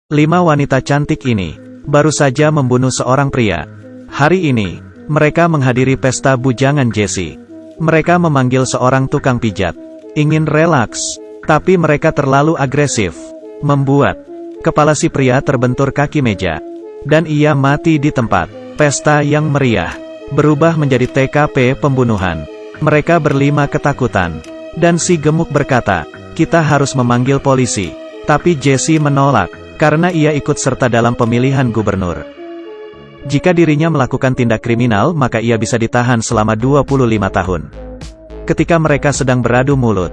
5 wanita cantik ini baru saja membunuh seorang pria. Hari ini, mereka menghadiri pesta bujangan Jessie. Mereka memanggil seorang tukang pijat. Ingin relaks, tapi mereka terlalu agresif. Membuat kepala si pria terbentur kaki meja. Dan ia mati di tempat. Pesta yang meriah berubah menjadi TKP pembunuhan. Mereka berlima ketakutan. Dan si gemuk berkata, "Kita harus memanggil polisi." Tapi Jessie menolak, karena ia ikut serta dalam pemilihan gubernur. Jika dirinya melakukan tindak kriminal, maka ia bisa ditahan selama 25 tahun. Ketika mereka sedang beradu mulut,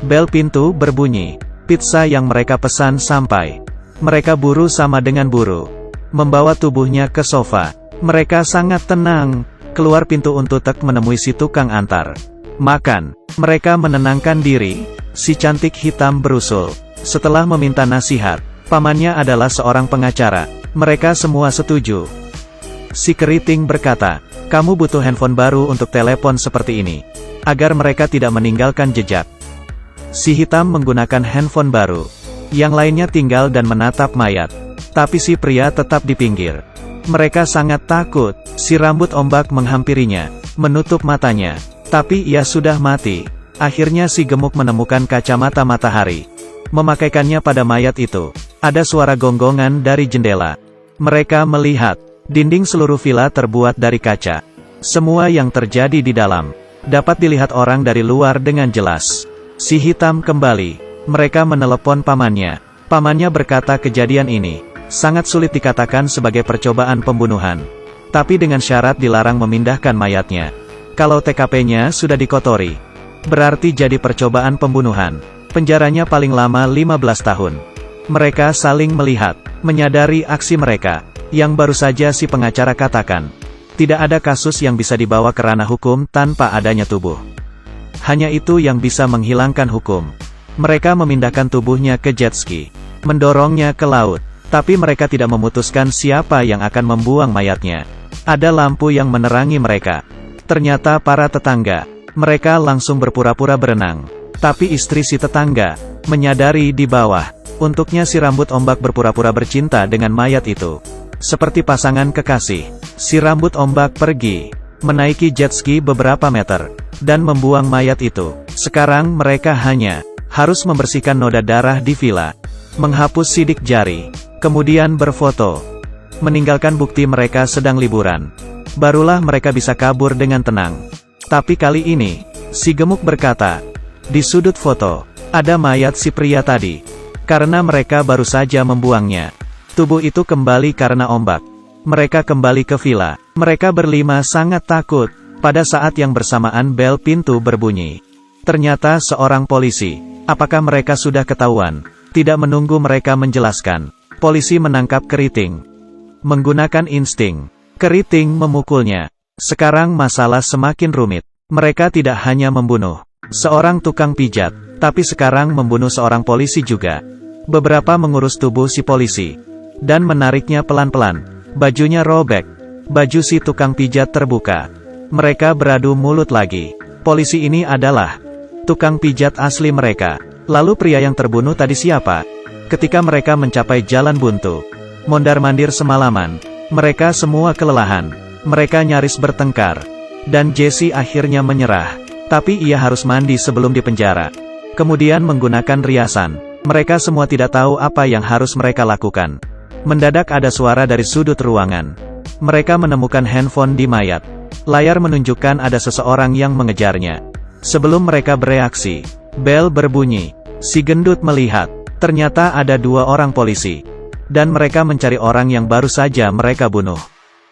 bel pintu berbunyi. Pizza yang mereka pesan sampai. Mereka buru sama dengan buru. Membawa tubuhnya ke sofa. Mereka sangat tenang. Keluar pintu untuk menemui si tukang antar makan. Mereka menenangkan diri. Si cantik hitam berusul. Setelah meminta nasihat, pamannya adalah seorang pengacara. Mereka semua setuju. Si keriting berkata, "Kamu butuh handphone baru untuk telepon seperti ini, agar mereka tidak meninggalkan jejak." Si hitam menggunakan handphone baru. Yang lainnya tinggal dan menatap mayat. Tapi si pria tetap di pinggir. Mereka sangat takut. Si rambut ombak menghampirinya, menutup matanya. Tapi ia sudah mati. Akhirnya si gemuk menemukan kacamata matahari. Memakaikannya pada mayat itu. Ada suara gonggongan dari jendela. Mereka melihat dinding seluruh villa terbuat dari kaca. Semua yang terjadi di dalam dapat dilihat orang dari luar dengan jelas. Si hitam kembali. Mereka menelepon pamannya. Pamannya berkata kejadian ini sangat sulit dikatakan sebagai percobaan pembunuhan. Tapi dengan syarat dilarang memindahkan mayatnya. Kalau TKP-nya sudah dikotori, berarti jadi percobaan pembunuhan. Penjaranya paling lama 15 tahun. Mereka saling melihat, menyadari aksi mereka, yang baru saja si pengacara katakan. Tidak ada kasus yang bisa dibawa ke ranah hukum tanpa adanya tubuh. Hanya itu yang bisa menghilangkan hukum. Mereka memindahkan tubuhnya ke jet ski, mendorongnya ke laut, tapi mereka tidak memutuskan siapa yang akan membuang mayatnya. Ada lampu yang menerangi mereka. Ternyata para tetangga. Mereka langsung berpura-pura berenang. Tapi istri si tetangga menyadari di bawah. Untuknya si rambut ombak berpura-pura bercinta dengan mayat itu. Seperti pasangan kekasih, si rambut ombak pergi, menaiki jet ski beberapa meter, dan membuang mayat itu. Sekarang mereka hanya harus membersihkan noda darah di villa, menghapus sidik jari, kemudian berfoto, meninggalkan bukti mereka sedang liburan. Barulah mereka bisa kabur dengan tenang. Tapi kali ini, si gemuk berkata, di sudut foto, ada mayat si pria tadi. Karena mereka baru saja membuangnya. Tubuh itu kembali karena ombak. Mereka kembali ke villa. Mereka berlima sangat takut. Pada saat yang bersamaan bel pintu berbunyi. Ternyata seorang polisi. Apakah mereka sudah ketahuan? Tidak menunggu mereka menjelaskan. Polisi menangkap keriting. Menggunakan insting, keriting memukulnya. Sekarang masalah semakin rumit. Mereka tidak hanya membunuh seorang tukang pijat, tapi sekarang membunuh seorang polisi juga. Beberapa mengurus tubuh si polisi, dan menariknya pelan-pelan. Bajunya robek. Baju si tukang pijat terbuka. Mereka beradu mulut lagi. Polisi ini adalah tukang pijat asli mereka. Lalu pria yang terbunuh tadi siapa? Ketika mereka mencapai jalan buntu, mondar-mandir semalaman, mereka semua kelelahan. Mereka nyaris bertengkar. Dan Jessie akhirnya menyerah. Tapi ia harus mandi sebelum dipenjara. Kemudian menggunakan riasan. Mereka semua tidak tahu apa yang harus mereka lakukan. Mendadak ada suara dari sudut ruangan. Mereka menemukan handphone di mayat. Layar menunjukkan ada seseorang yang mengejarnya. Sebelum mereka bereaksi, bel berbunyi. Si gendut melihat. Ternyata ada 2 orang polisi. Dan mereka mencari orang yang baru saja mereka bunuh.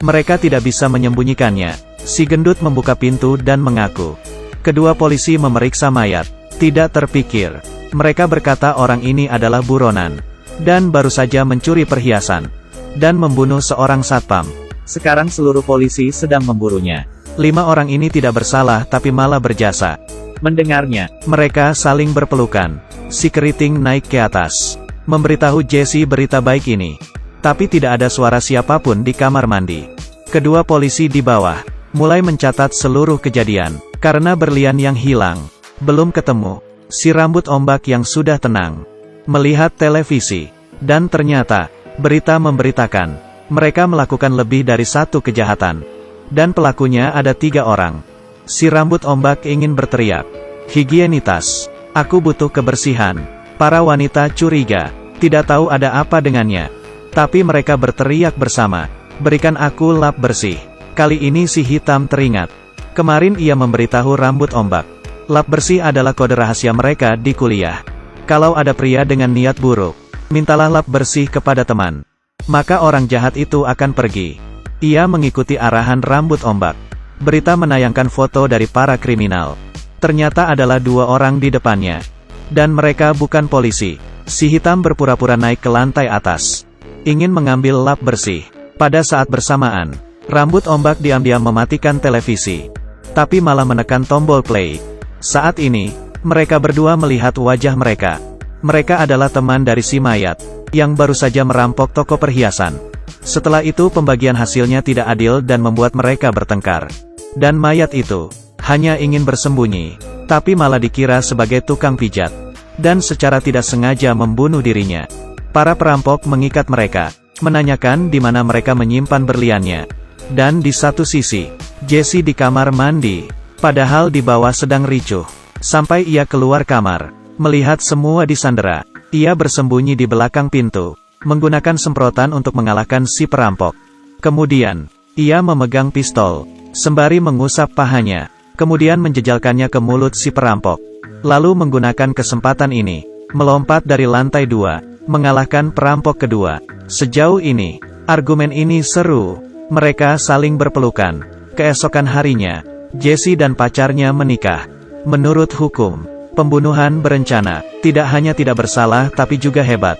Mereka tidak bisa menyembunyikannya. Si gendut membuka pintu dan mengaku. Kedua polisi memeriksa mayat. Tidak terpikir. Mereka berkata orang ini adalah buronan. Dan baru saja mencuri perhiasan. Dan membunuh seorang satpam. Sekarang seluruh polisi sedang memburunya. 5 orang ini tidak bersalah tapi malah berjasa. Mendengarnya, mereka saling berpelukan. Si keriting naik ke atas. Memberitahu Jessie berita baik ini. Tapi tidak ada suara siapapun di kamar mandi. Kedua polisi di bawah mulai mencatat seluruh kejadian. Karena berlian yang hilang belum ketemu. Si rambut ombak yang sudah tenang melihat televisi. Dan ternyata Berita memberitakan, mereka melakukan lebih dari satu kejahatan. Dan pelakunya ada 3 orang. Si rambut ombak ingin berteriak, "Higienitas! Aku butuh kebersihan." Para wanita curiga, tidak tahu ada apa dengannya. Tapi mereka berteriak bersama, "Berikan aku lap bersih." Kali ini si hitam teringat. Kemarin ia memberitahu rambut ombak. Lap bersih adalah kode rahasia mereka di kuliah. Kalau ada pria dengan niat buruk, mintalah lap bersih kepada teman. Maka orang jahat itu akan pergi. Ia mengikuti arahan rambut ombak. Berita menayangkan foto dari para kriminal. Ternyata adalah 2 orang di depannya. Dan mereka bukan polisi. Si hitam berpura-pura naik ke lantai atas. Ingin mengambil lap bersih. Pada saat bersamaan, rambut ombak diam-diam mematikan televisi. Tapi malah menekan tombol play. Saat ini, mereka berdua melihat wajah mereka. Mereka adalah teman dari si mayat, yang baru saja merampok toko perhiasan. Setelah itu pembagian hasilnya tidak adil dan membuat mereka bertengkar. Dan mayat itu, hanya ingin bersembunyi, tapi malah dikira sebagai tukang pijat. Dan secara tidak sengaja membunuh dirinya. Para perampok mengikat mereka, menanyakan di mana mereka menyimpan berliannya. Dan di satu sisi, Jesse di kamar mandi, padahal di bawah sedang ricuh. Sampai ia keluar kamar, melihat semua disandera. Ia bersembunyi di belakang pintu, menggunakan semprotan untuk mengalahkan si perampok. Kemudian, ia memegang pistol, sembari mengusap pahanya, kemudian menjejalkannya ke mulut si perampok. Lalu menggunakan kesempatan ini, melompat dari lantai 2, mengalahkan perampok kedua. Sejauh ini, argumen ini seru. Mereka saling berpelukan. Keesokan harinya, Jesse dan pacarnya menikah. Menurut hukum, pembunuhan berencana, tidak hanya tidak bersalah tapi juga hebat.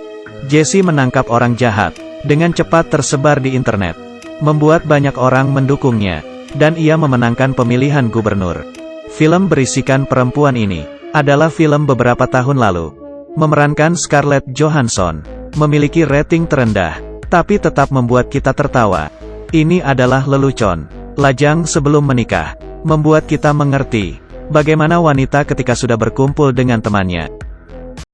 Jesse menangkap orang jahat, dengan cepat tersebar di internet. Membuat banyak orang mendukungnya, dan ia memenangkan pemilihan gubernur. Film berisikan perempuan ini, adalah film beberapa tahun lalu. Memerankan Scarlett Johansson, memiliki rating terendah, tapi tetap membuat kita tertawa. Ini adalah lelucon, lajang sebelum menikah, membuat kita mengerti bagaimana wanita ketika sudah berkumpul dengan temannya,